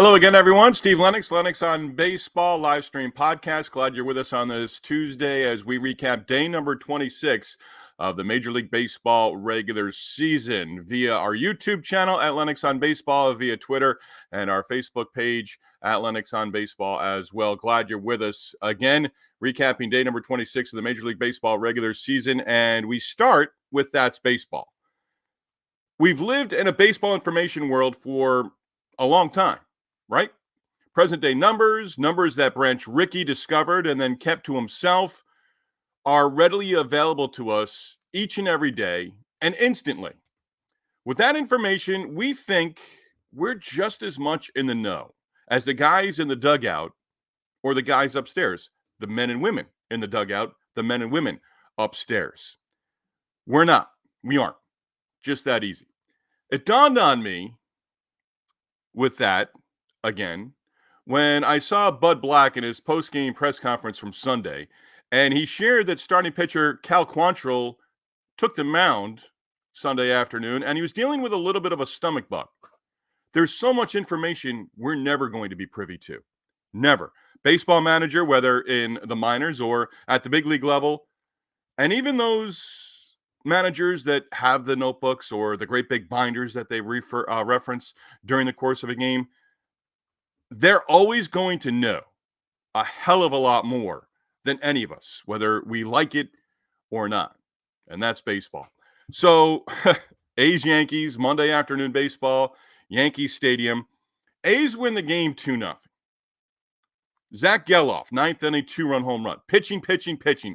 Hello again, everyone. Steve Lennox, Lennox on Baseball live stream podcast. Glad you're with us on this Tuesday as we recap day number 26 of the Major League Baseball regular season via our YouTube channel at Lennox on Baseball, via Twitter, and our Facebook page at Lennox on Baseball as well. Glad you're with us again, recapping day number 26 of the Major League Baseball regular season. And we start with That's Baseball. We've lived in a baseball information world for a long time, right? Present day numbers that Branch Rickey discovered and then kept to himself, are readily available to us each and every day and instantly. With that information, we think we're just as much in the know as the guys in the dugout or the guys upstairs, the men and women in the dugout, the men and women upstairs. We're not. We aren't. Just that easy. It dawned on me with that, again, when I saw Bud Black in his post-game press conference from Sunday, and he shared that starting pitcher Cal Quantrill took the mound Sunday afternoon, and he was dealing with a little bit of a stomach bug. There's so much information we're never going to be privy to. Never. Baseball manager, whether in the minors or at the big league level, and even those managers that have the notebooks or the great big binders that they reference during the course of a game, they're always going to know a hell of a lot more than any of us, whether we like it or not. And that's baseball. So, A's Yankees, Monday afternoon baseball, Yankee Stadium. A's win the game 2-0. Zach Geloff, ninth inning, 2-run home run. Pitching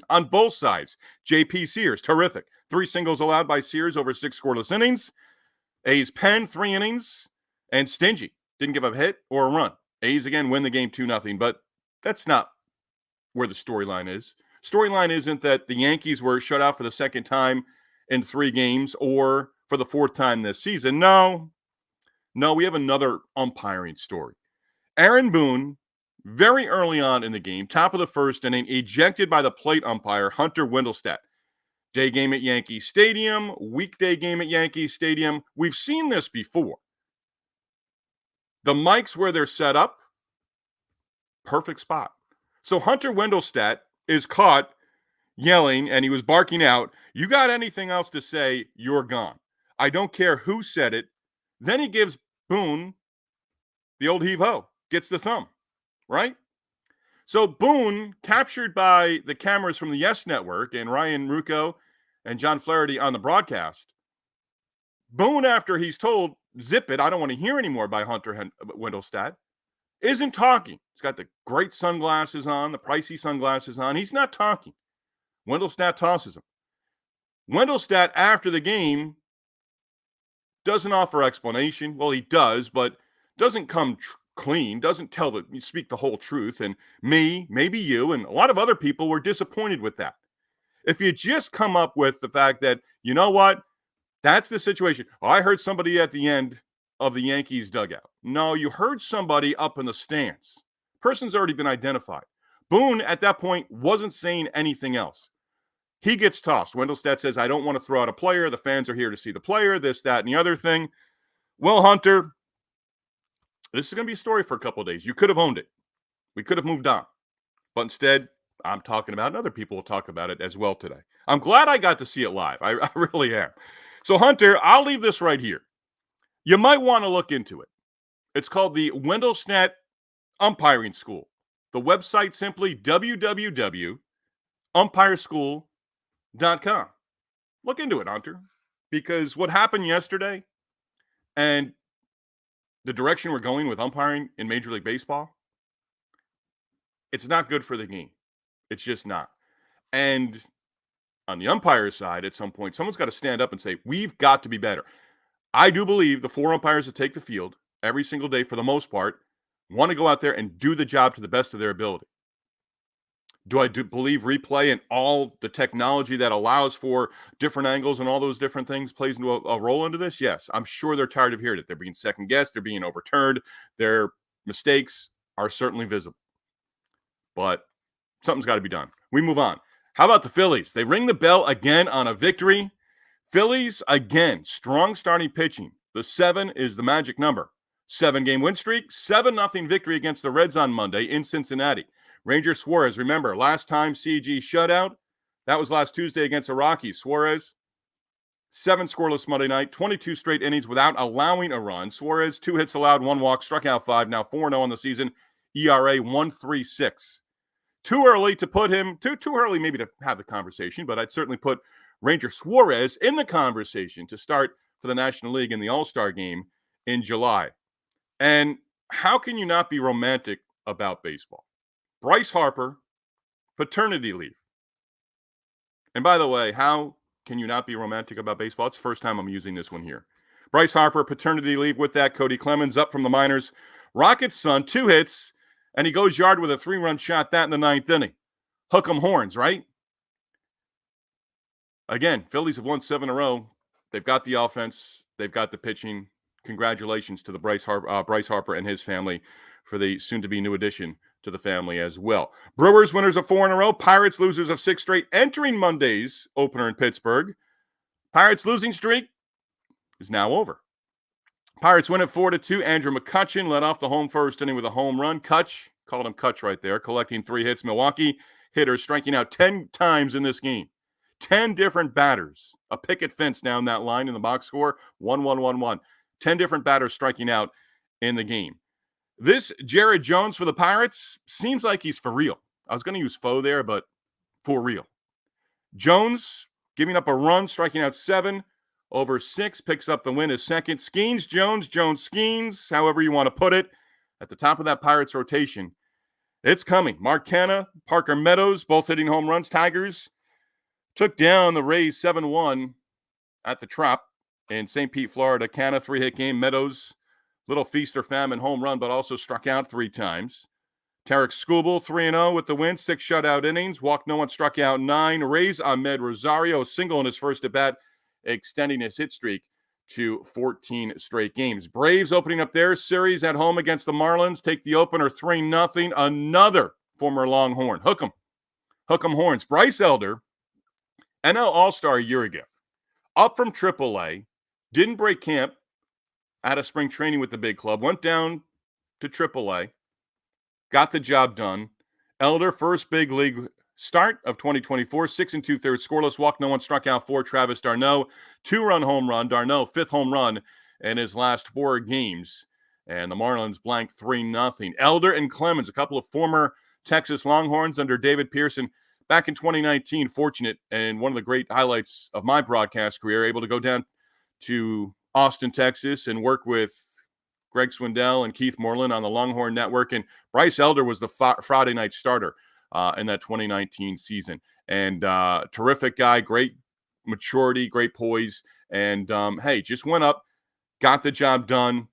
on both sides. J.P. Sears, terrific. 3 singles allowed by Sears over 6 scoreless innings. A's pen, 3 innings, and stingy. Didn't give up a hit or a run. A's again win the game 2-0, but that's not where the storyline is. Storyline isn't that the Yankees were shut out for the second time in 3 games or for the 4th time this season. No, we have another umpiring story. Aaron Boone, very early on in the game, top of the first inning, ejected by the plate umpire, Hunter Wendelstedt. Day game at Yankee Stadium, weekday game at Yankee Stadium. We've seen this before. The mics where they're set up, perfect spot. So Hunter Wendelstedt is caught yelling, and he was barking out, "You got anything else to say, you're gone." I don't care who said it. Then he gives Boone the old heave-ho, gets the thumb, right? So Boone, captured by the cameras from the Yes Network and Ryan Rucco and John Flaherty on the broadcast, Boone, after he's told, zip it, I don't want to hear anymore by Hunter Wendelstedt, isn't talking. He's got the great sunglasses on, the pricey sunglasses on. He's not talking. Wendelstedt tosses him. Wendelstedt, after the game, doesn't offer explanation. Well, he does, but doesn't come clean, doesn't speak the whole truth. And me, maybe you, and a lot of other people were disappointed with that. If you just come up with the fact that, you know what, that's the situation. Oh, I heard somebody at the end of the Yankees dugout. No, you heard somebody up in the stands. Person's already been identified. Boone, at that point, wasn't saying anything else. He gets tossed. Wendelstedt says, I don't want to throw out a player. The fans are here to see the player, this, that, and the other thing. Well, Hunter, this is going to be a story for a couple of days. You could have owned it. We could have moved on. But instead, I'm talking about it, and other people will talk about it as well today. I'm glad I got to see it live. I really am. So, Hunter, I'll leave this right here. You might want to look into it. It's called the Wendelstedt Umpiring School. The website simply www.umpireschool.com. Look into it, Hunter, because what happened yesterday and the direction we're going with umpiring in Major League Baseball, it's not good for the game. It's just not. And on the umpire side, at some point, someone's got to stand up and say, we've got to be better. I do believe the 4 umpires that take the field every single day, for the most part, want to go out there and do the job to the best of their ability. Do I believe replay and all the technology that allows for different angles and all those different things plays into a role into this? Yes. I'm sure they're tired of hearing it. They're being second-guessed. They're being overturned. Their mistakes are certainly visible. But something's got to be done. We move on. How about the Phillies? They ring the bell again on a victory. Phillies, again, strong starting pitching. The 7 is the magic number. 7-game win streak, 7-0 victory against the Reds on Monday in Cincinnati. Ranger Suarez, remember, last time CG shutout, that was last Tuesday against the Rockies. Suarez, 7 scoreless Monday night, 22 straight innings without allowing a run. Suarez, 2 hits allowed, 1 walk, struck out 5, now 4-0 on the season, ERA 1.36. Too early to put him, too early maybe to have the conversation, but I'd certainly put Ranger Suarez in the conversation to start for the National League in the All-Star game in July. And how can you not be romantic about baseball? Bryce Harper, paternity leave. And by the way, how can you not be romantic about baseball? It's the first time I'm using this one here. Bryce Harper, paternity leave. With that, Cody Clemens up from the minors. Rockets' son, 2 hits, and he goes yard with a 3-run shot, that in the 9th inning. Hook 'em horns, right? Again, Phillies have won 7 in a row. They've got the offense. They've got the pitching. Congratulations to the Bryce Harper and his family for the soon-to-be new addition to the family as well. Brewers winners of 4 in a row. Pirates losers of 6 straight, entering Monday's opener in Pittsburgh. Pirates losing streak is now over. Pirates win at 4-2. Andrew McCutchen led off the home first inning with a home run. Kutch, called him Kutch right there, collecting 3 hits. Milwaukee hitters striking out 10 times in this game. 10 different batters. A picket fence down that line in the box score. 1-1-1-1. 10 different batters striking out in the game. This Jared Jones for the Pirates seems like he's for real. I was going to use faux there, but for real. Jones giving up a run, striking out 7 over 6, picks up the win as second. Skeens, Jones, Skeens, however you want to put it, at the top of that Pirates rotation. It's coming. Mark Canha, Parker Meadows, both hitting home runs. Tigers took down the Rays 7-1 at the Trop in St. Pete, Florida. Canha, 3-hit game. Meadows, little feast or famine home run, but also struck out 3 times. Tarek Skubal, 3-0 with the win, 6 shutout innings. Walked no one, struck out 9. Rays Ahmed Rosario, single in his first at-bat, extending his hit streak to 14 straight games. Braves opening up their series at home against the Marlins. Take the opener 3-0. Another former Longhorn. Hook 'em horns. Bryce Elder, NL All-Star a year ago. Up from AAA. Didn't break camp out of spring training with the big club. Went down to AAA. Got the job done. Elder, first big league start of 2024, 6 2/3 scoreless, walked no one, struck out 4. Travis d'Arnaud, 2-run home run. D'Arnaud, 5th home run in his last 4 games. And the Marlins blank 3-0. Elder and Clemens, a couple of former Texas Longhorns under David Pearson back in 2019, fortunate, and one of the great highlights of my broadcast career, able to go down to Austin, Texas, and work with Greg Swindell and Keith Moreland on the Longhorn Network. And Bryce Elder was the Friday night starter in that 2019 season. And terrific guy, great maturity, great poise. And, hey, just went up, got the job done.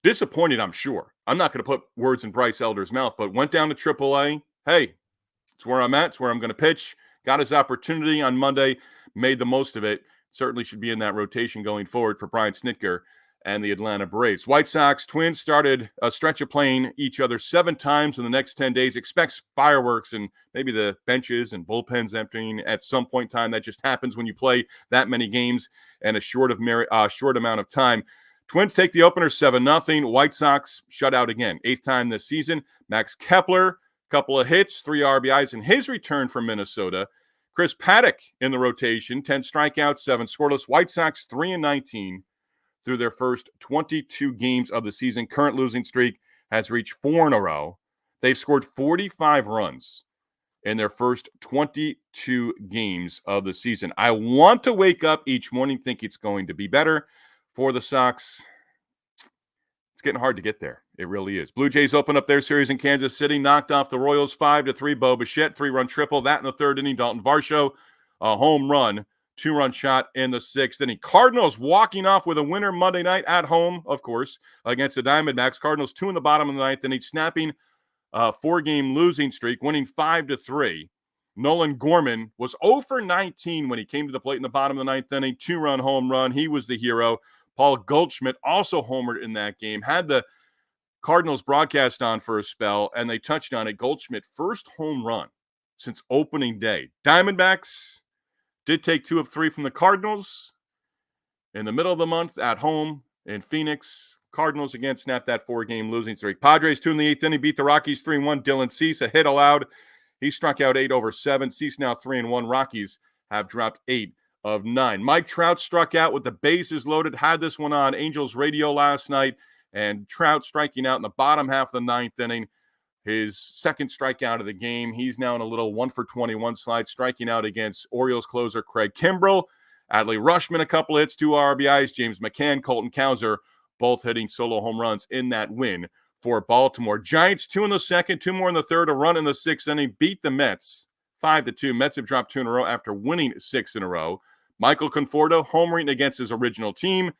Disappointed, I'm sure. I'm not going to put words in Bryce Elder's mouth, but went down to AAA. Hey, it's where I'm at. It's where I'm going to pitch. Got his opportunity on Monday, made the most of it. Certainly should be in that rotation going forward for Brian Snitker and the Atlanta Braves. White Sox, Twins started a stretch of playing each other 7 times in the next 10 days. Expects fireworks and maybe the benches and bullpens emptying at some point in time. That just happens when you play that many games in a short amount of time. Twins take the opener 7-0. White Sox shut out again. 8th time this season. Max Kepler, couple of hits, 3 RBIs in his return from Minnesota. Chris Paddock in the rotation, 10 strikeouts, 7 scoreless. White Sox 3-19 through their first 22 games of the season. Current losing streak has reached 4 in a row. They've scored 45 runs in their first 22 games of the season. I want to wake up each morning, think it's going to be better for the Sox. It's getting hard to get there. It really is. Blue Jays open up their series in Kansas City, knocked off the Royals 5-3. Bo Bichette, 3-run triple. That in the 3rd inning. Dalton Varsho, a home run, 2-run shot in the 6th inning. Cardinals walking off with a winner Monday night at home, of course, against the Diamondbacks. Cardinals 2 in the bottom of the 9th inning, snapping a 4-game losing streak, winning 5-3. Nolan Gorman was 0 for 19 when he came to the plate in the bottom of the 9th inning. 2-run home run. He was the hero. Paul Goldschmidt also homered in that game. Had the Cardinals broadcast on for a spell, and they touched on it. Goldschmidt, first home run since opening day. Diamondbacks did take 2 of 3 from the Cardinals in the middle of the month at home in Phoenix. Cardinals again snapped that 4-game losing streak. Padres 2 in the 8th inning beat the Rockies 3-1. Dylan Cease a hit allowed. He struck out 8 over 7. Cease now 3-1. Rockies have dropped 8 of 9. Mike Trout struck out with the bases loaded. Had this one on Angels radio last night. And Trout striking out in the bottom half of the 9th inning. His second strikeout of the game. He's now in a little 1-for-21 slide, striking out against Orioles closer Craig Kimbrell. Adley Rutschman, a couple hits, 2 RBIs. James McCann, Colton Cowser, both hitting solo home runs in that win for Baltimore. Giants 2 in the second, 2 more in the third, a run in the 6th inning, beat the Mets 5-2. Mets have dropped 2 in a row after winning 6 in a row. Michael Conforto homering against his original team.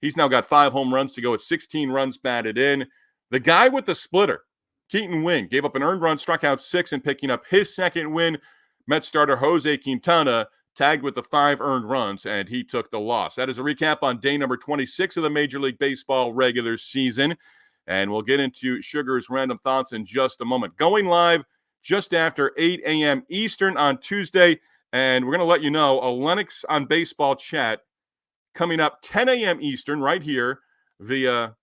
He's now got 5 home runs to go at 16 runs batted in. The guy with the splitter, Keaton Winn, gave up an earned run, struck out 6 and picking up his second win. Mets starter Jose Quintana tagged with the 5 earned runs, and he took the loss. That is a recap on day number 26 of the Major League Baseball regular season, and we'll get into Sugar's random thoughts in just a moment. Going live just after 8 a.m. Eastern on Tuesday, and we're going to let you know a Lennox on Baseball chat coming up 10 a.m. Eastern right here via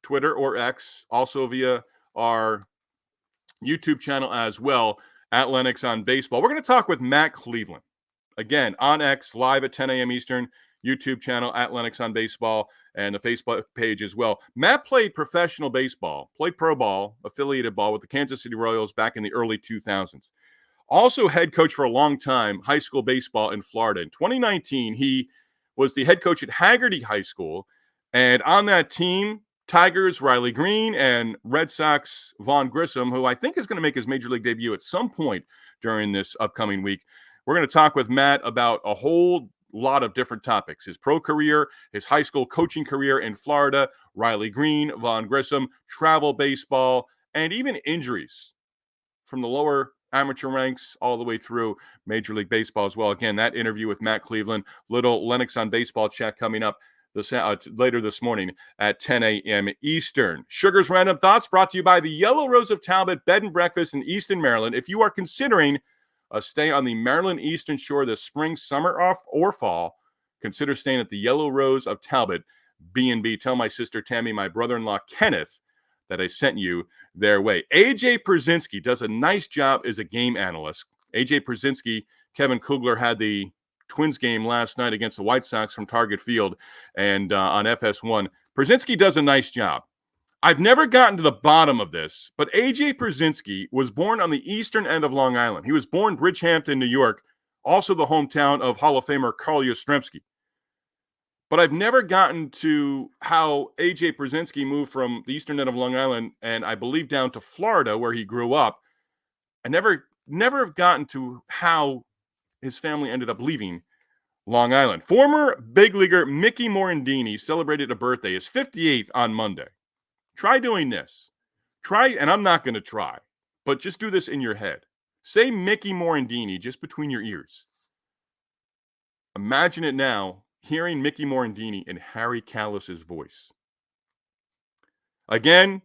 Twitter or X, also via our YouTube channel as well, at Lennox on Baseball. We're going to talk with Matt Cleveland. Again, on X, live at 10 a.m. Eastern, YouTube channel at Lennox on Baseball, and the Facebook page as well. Matt played professional baseball, played pro ball, affiliated ball with the Kansas City Royals back in the early 2000s. Also head coach for a long time, high school baseball in Florida. In 2019, he was the head coach at Haggerty High School, and on that team, Tigers, Riley Green, and Red Sox, Vaughn Grissom, who I think is going to make his Major League debut at some point during this upcoming week. We're going to talk with Matt about a whole lot of different topics. His pro career, his high school coaching career in Florida, Riley Green, Vaughn Grissom, travel baseball, and even injuries from the lower amateur ranks all the way through Major League Baseball as well. Again, that interview with Matt Cleveland, little Lennox on Baseball chat coming up later this morning at 10 a.m. Eastern. Sugar's Random Thoughts brought to you by the Yellow Rose of Talbot Bed and Breakfast in Easton, Maryland. If you are considering a stay on the Maryland Eastern Shore this spring, summer, or fall, consider staying at the Yellow Rose of Talbot B&B. Tell my sister Tammy, my brother-in-law Kenneth, that I sent you their way. AJ Przinsky does a nice job as a game analyst. AJ Przinsky, Kevin Kugler had the Twins game last night against the White Sox from Target Field and on FS1. Przinsky does a nice job. I've never gotten to the bottom of this, but AJ Przinsky was born on the eastern end of Long Island. He was born Bridgehampton, New York, also the hometown of Hall of Famer Carl Yastrzemski. But I've never gotten to how AJ Przinsky moved from the eastern end of Long Island and I believe down to Florida where he grew up. I never have gotten to how his family ended up leaving Long Island. Former big leaguer Mickey Morandini celebrated a birthday, his 58th on Monday. Try doing this. And I'm not going to try, but just do this in your head. Say Mickey Morandini just between your ears. Imagine it now, hearing Mickey Morandini in Harry Callis's voice. Again,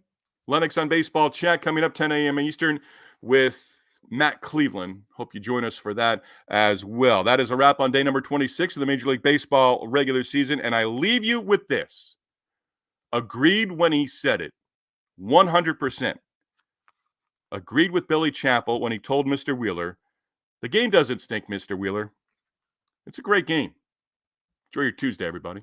Lennox on Baseball chat coming up 10 a.m. Eastern with Matt Cleveland. Hope you join us for that as well. That is a wrap on day number 26 of the Major League Baseball regular season, and I leave you with this. Agreed when he said it, 100%. Agreed with Billy Chappell when he told Mr. Wheeler, the game doesn't stink, Mr. Wheeler. It's a great game. Enjoy your Tuesday, everybody.